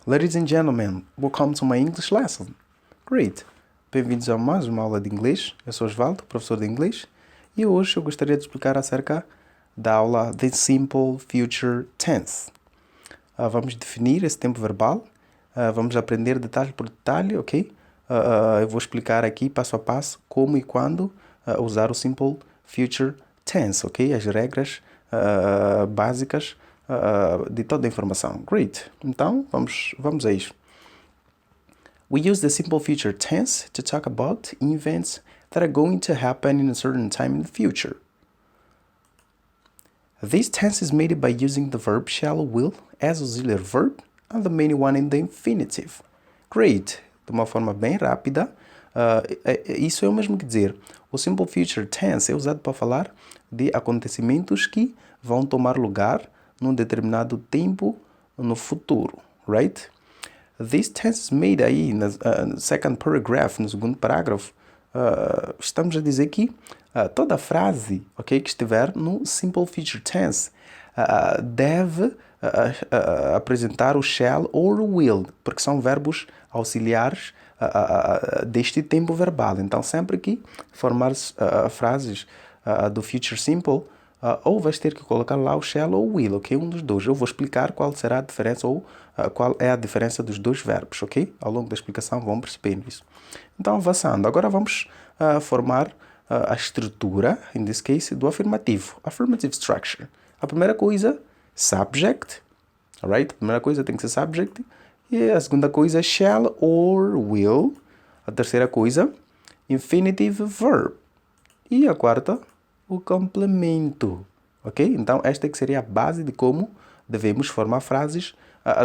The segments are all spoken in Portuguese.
Ladies and gentlemen, welcome to my English lesson. Great! Bem-vindos a mais uma aula de inglês. Eu sou Osvaldo, professor de inglês, e hoje eu gostaria de explicar acerca da aula The Simple Future Tense. Vamos definir esse tempo verbal, vamos aprender detalhe por detalhe, ok? Eu vou explicar aqui passo a passo como e quando usar o Simple Future Tense, ok? As regras básicas de toda a informação. Great! Então, vamos a isso. We use the simple future tense to talk about events that are going to happen in a certain time in the future. This tense is made by using the verb shall, will as auxiliary verb and the main one in the infinitive. Great! De uma forma bem rápida, isso é o mesmo que dizer. O simple future tense é usado para falar de acontecimentos que vão tomar lugar num determinado tempo no futuro, right? This tense is made aí no second paragraph, no segundo parágrafo, estamos a dizer que toda frase, ok, que estiver no simple future tense deve apresentar o shall or o will, porque são verbos auxiliares deste tempo verbal. Então, sempre que formar frases do future simple, ou vais ter que colocar lá o shall ou o will, ok? Um dos dois. Eu vou explicar qual será a diferença ou qual é a diferença dos dois verbos, ok? Ao longo da explicação vão perceber isso. Então, avançando. Agora vamos formar a estrutura, in this case, do afirmativo. Affirmative structure. A primeira coisa, subject, alright? A primeira coisa tem que ser subject. E a segunda coisa, shall or will. A terceira coisa, infinitive verb. E a quarta, o complemento, ok? Então, esta que seria a base de como devemos formar frases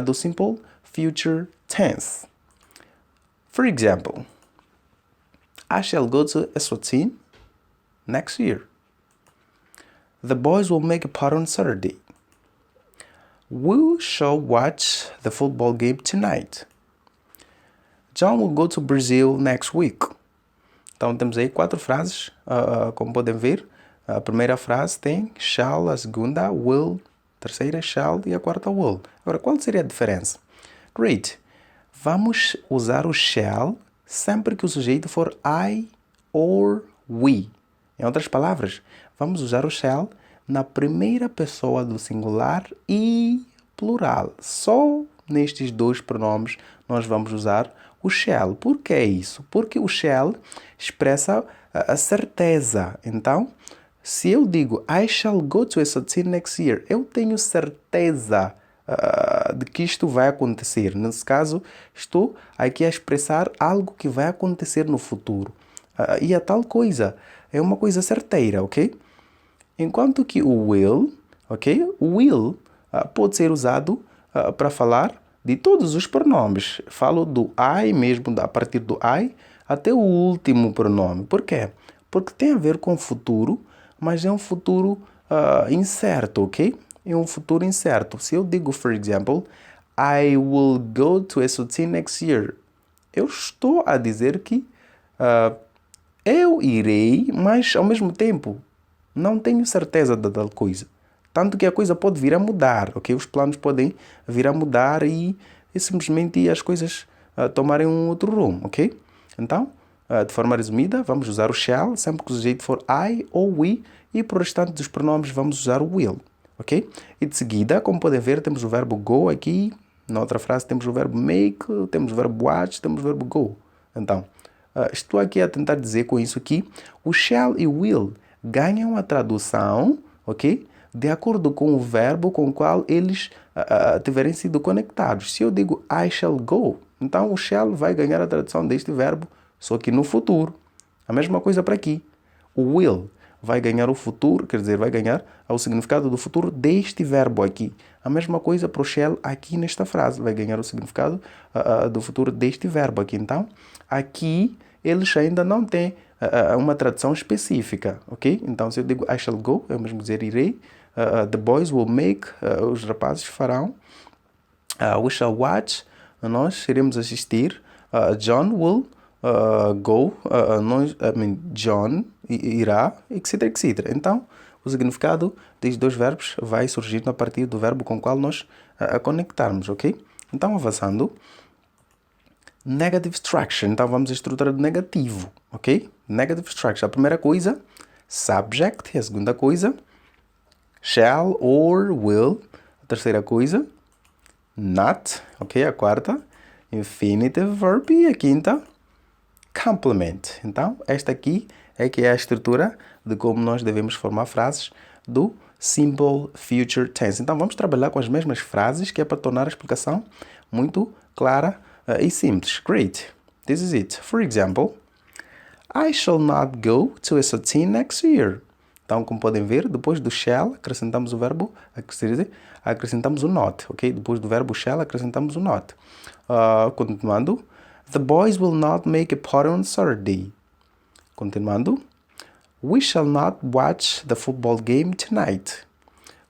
do simple future tense. For example, I shall go to Eswatini next year. The boys will make a party on Saturday. We shall watch the football game tonight. John will go to Brazil next week. Então, temos aí 4 frases, como podem ver. A primeira frase tem shall, a segunda will, a terceira shall e a quarta will. Agora, qual seria a diferença? Great! Vamos usar o shall sempre que o sujeito for I or we. Em outras palavras, vamos usar o shall na primeira pessoa do singular e plural. Só nestes dois pronomes nós vamos usar o shall. Por que isso? Porque o shall expressa a certeza. Então, se eu digo I shall go to Eswatini next year, eu tenho certeza de que isto vai acontecer. Nesse caso, estou aqui a expressar algo que vai acontecer no futuro. E a tal coisa é uma coisa certeira, ok? Enquanto que o will, ok? O will pode ser usado para falar de todos os pronomes. Falo do I mesmo, a partir do I até o último pronome. Por quê? Porque tem a ver com o futuro, mas é um futuro incerto, ok? É um futuro incerto. Se eu digo, for example, I will go to Eswatini next year, eu estou a dizer que eu irei, mas ao mesmo tempo não tenho certeza da tal coisa. Tanto que a coisa pode vir a mudar, ok? Os planos podem vir a mudar e simplesmente as coisas tomarem um outro rumo, ok? Então, de forma resumida, vamos usar o shall sempre que o sujeito for I ou we, e para o restante dos pronomes vamos usar o will, ok? E de seguida, como podem ver, temos o verbo go aqui, na outra frase temos o verbo make, temos o verbo watch, temos o verbo go. Então, estou aqui a tentar dizer com isso que o shall e o will ganham a tradução, ok? De acordo com o verbo com o qual eles tiverem sido conectados. Se eu digo I shall go, então o shall vai ganhar a tradução deste verbo, só que no futuro. A mesma coisa para aqui. O will vai ganhar o futuro, quer dizer, vai ganhar o significado do futuro deste verbo aqui. A mesma coisa para o shall aqui nesta frase, vai ganhar o significado do futuro deste verbo aqui. Então, aqui eles ainda não têm uma tradução específica, ok? Então, se eu digo I shall go, é o mesmo dizer irei. The boys will make, os rapazes farão. We shall watch, nós iremos assistir. John will go, John irá, etc, etc. Então, o significado destes dois verbos vai surgir a partir do verbo com o qual nós conectarmos, ok? Então, avançando. Negative structure. Então, vamos à estrutura do negativo, ok? Negative structure. A primeira coisa, subject. A segunda coisa, shall or will. A terceira coisa, not, ok? A quarta, infinitive verb. E a quinta, complement. Então, esta aqui é que é a estrutura de como nós devemos formar frases do simple future tense. Então, vamos trabalhar com as mesmas frases, que é para tornar a explicação muito clara e simples. Great. This is it. For example, I shall not go to S13 next year. Então, como podem ver, depois do shall, acrescentamos o verbo, acrescentamos o not, ok? Depois do verbo shall, acrescentamos o not. Continuando, the boys will not make a party on Saturday. Continuando, we shall not watch the football game tonight.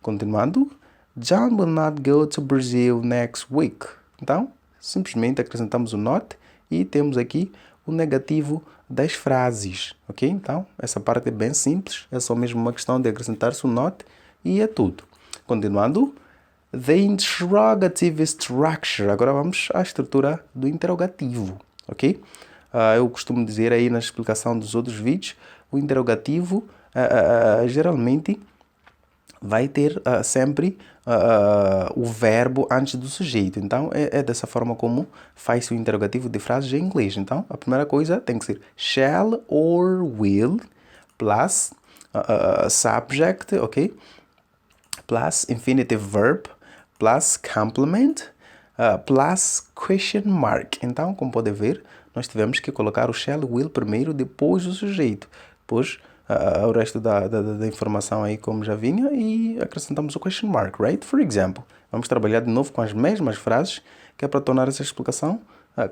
Continuando, John will not go to Brazil next week. Então, simplesmente acrescentamos o not e temos aqui o negativo das frases, ok? Então, essa parte é bem simples, é só mesmo uma questão de acrescentar-se o not e é tudo. Continuando, the interrogative structure. Agora vamos à estrutura do interrogativo, ok? Eu costumo dizer aí na explicação dos outros vídeos, o interrogativo geralmente vai ter sempre o verbo antes do sujeito. Então, é dessa forma como faz-se o interrogativo de frases em inglês. Então, a primeira coisa tem que ser shall or will plus subject, ok? Plus infinitive verb plus complement plus question mark. Então, como pode ver, nós tivemos que colocar o shall e will primeiro, depois o sujeito. Depois o resto da informação aí como já vinha e acrescentamos o question mark, right? For example, vamos trabalhar de novo com as mesmas frases, que é para tornar essa explicação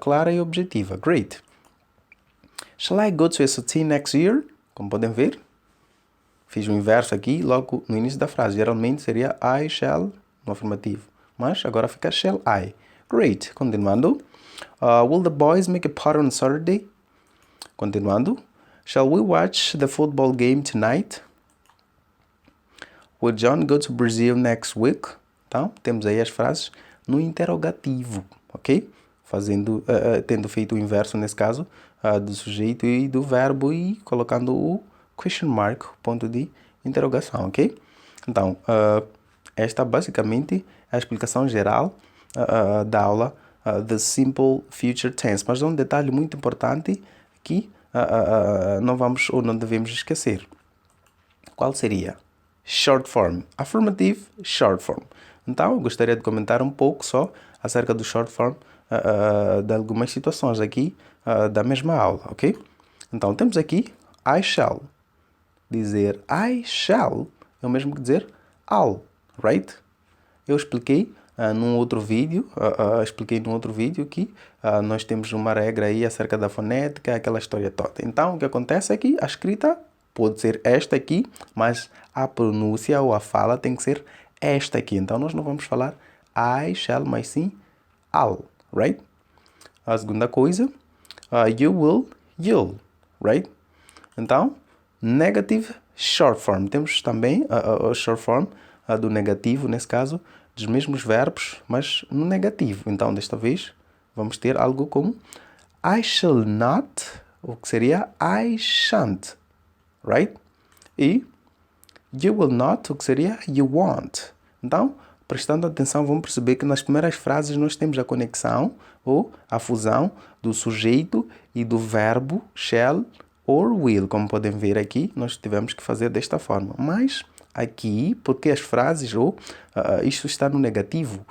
clara e objetiva. Great. Shall I go to S13 next year? Como podem ver, fiz o inverso aqui logo no início da frase. Geralmente seria I shall no afirmativo, mas agora fica shall I. Great. Continuando. Will the boys make a party on Saturday? Continuando. Shall we watch the football game tonight? Will John go to Brazil next week? Então, temos aí as frases no interrogativo, ok? Tendo feito o inverso, nesse caso, do sujeito e do verbo e colocando o question mark, ponto de interrogação, ok? Então, esta basicamente é a explicação geral da aula the simple future tense. Mas há um detalhe muito importante que não vamos ou não devemos esquecer. Qual seria? Short form. Affirmative, short form. Então, eu gostaria de comentar um pouco só acerca do short form de algumas situações aqui da mesma aula, ok? Então, temos aqui I shall. Dizer I shall é o mesmo que dizer I'll, right? Eu expliquei num outro vídeo, que nós temos uma regra aí acerca da fonética, aquela história toda. Então, o que acontece é que a escrita pode ser esta aqui, mas a pronúncia ou a fala tem que ser esta aqui. Então, nós não vamos falar I shall, mas sim I'll, right? A segunda coisa, you will, you'll, right? Então, negative short form. Temos também a short form do negativo, nesse caso, dos mesmos verbos, mas no negativo. Então, desta vez, vamos ter algo como I shall not, o que seria I shan't, right? E you will not, o que seria you won't. Então, prestando atenção, vamos perceber que nas primeiras frases nós temos a conexão ou a fusão do sujeito e do verbo shall or will. Como podem ver aqui, nós tivemos que fazer desta forma. Mas aqui, porque as frases ou isto está no negativo,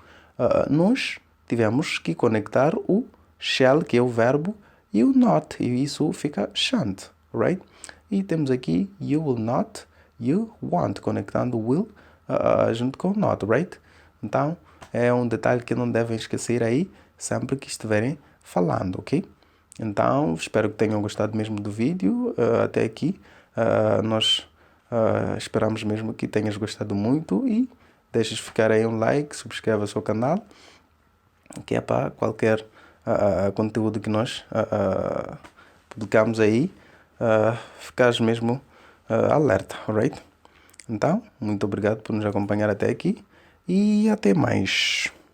nós tivemos que conectar o shall, que é o verbo, e o not, e isso fica shan't, right? E temos aqui you will not, you won't, conectando o will junto com o not, right? Então, é um detalhe que não devem esquecer aí sempre que estiverem falando, ok? Então, espero que tenham gostado mesmo do vídeo até aqui. Nós esperamos mesmo que tenhas gostado muito e deixes ficar aí um like, subscreva o canal, que é para qualquer conteúdo que nós publicamos aí, ficares mesmo alerta, alright? Então, muito obrigado por nos acompanhar até aqui e até mais.